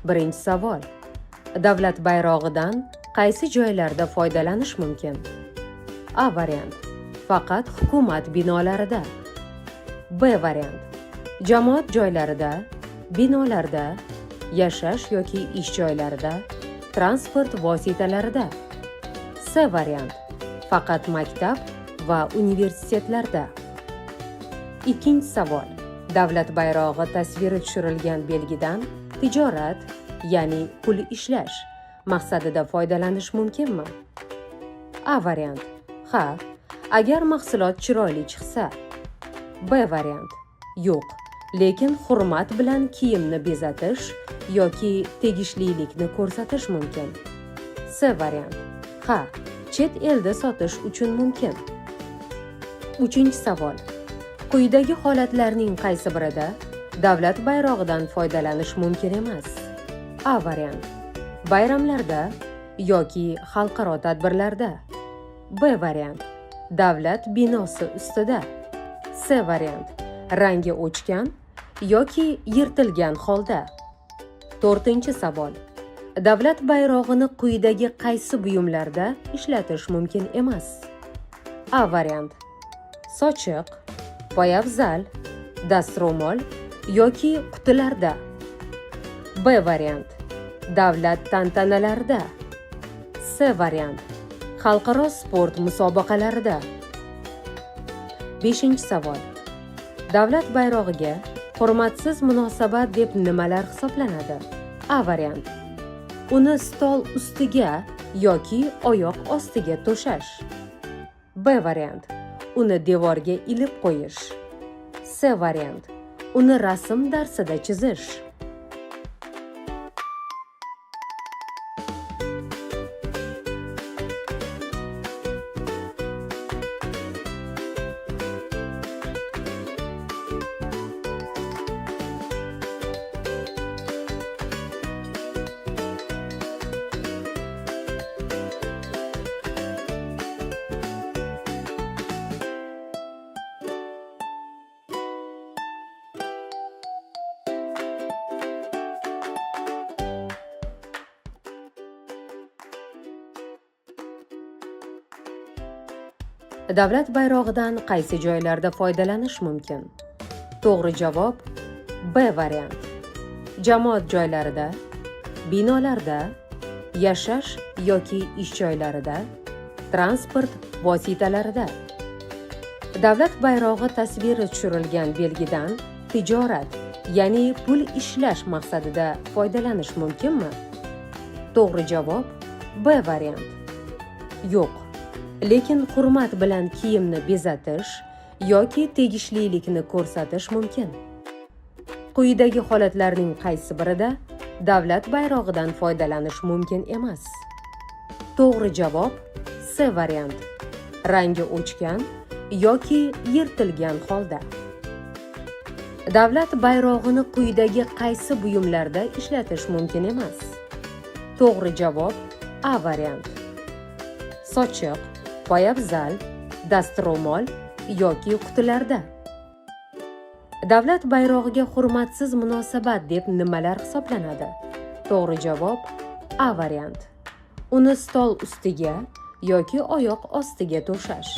Birinchi savol. Davlat bayrog'idan qaysi joylarda foydalanish mumkin? A variant. Faqat hukumat binolarida. B variant. Jamoat joylarida, binolarda, yashash yoki ish joylarida, transport vositalarida. C variant. Faqat maktab va universitetlarda. Ikkinchi savol. Davlat bayrog'i tasviri tushirilgan belgidan tijorat, ya'ni pul ishlash maqsadida foydalanish mumkinmi? A variant. Ha, agar mahsulot chiroyli chiqsa. B variant. Yo'q, lekin hurmat bilan kiyimni bezatish yoki tegishlilikni ko'rsatish mumkin. C variant. Ha, chet elda sotish uchun mumkin. Uchinchi savol. Quyidagi holatlarning qaysi birida davlat bayrog'idan foydalanish mumkin emas? A variant. Bayramlarda yoki xalqaro tadbirlarda. B variant. Davlat binosi ustida. C variant. Rangi o'chgan yoki yirtilgan holda. To'rtinchi savol. Davlat bayrog'ini quyidagi qaysi buyumlarda ishlatish mumkin emas? A variant. Sochiq, poyabzal, dastro'mol yoki qutilarda. B variant. Davlat tantanalarida. C variant. Xalqaro sport musobaqalarida. Beshinchi savol. Davlat bayrog'iga hurmatsiz munosabat deb nimalar hisoblanadi? A variant. Uni stol ustiga yoki oyoq ostiga to'shash. B variant. Uni devorga ilib qo'yish. C variant. Uni rasm darsida chizish. Davlat bayrog'idan qaysi joylarda foydalanish mumkin? To'g'ri javob B variant. Jamoat joylarida, binolarda, yashash yoki ish joylarida, transport vositalarida. Davlat bayrog'i tasviri tushirilgan belgidan tijorat, ya'ni pul ishlash maqsadida foydalanish mumkinmi? To'g'ri javob B variant. Yo'q. Lekin hurmat bilan kiyimni bezatish yoki tegishlilikni ko'rsatish mumkin. Quyidagi holatlarning qaysi birida davlat bayrog'idan foydalanish mumkin emas? To'g'ri javob C variant. Rangi o'chgan yoki yirtilgan holda. Davlat bayrog'ini quyidagi qaysi buyumlarda ishlatish mumkin emas? To'g'ri javob A variant. Sochiq, poyabzal, dastro'mol yoki qutilarda. Davlat bayrog'iga hurmatsiz munosabat deb nimalar hisoblanadi? To'g'ri javob A variant. Uni stol ustiga yoki oyoq ostiga to'shash.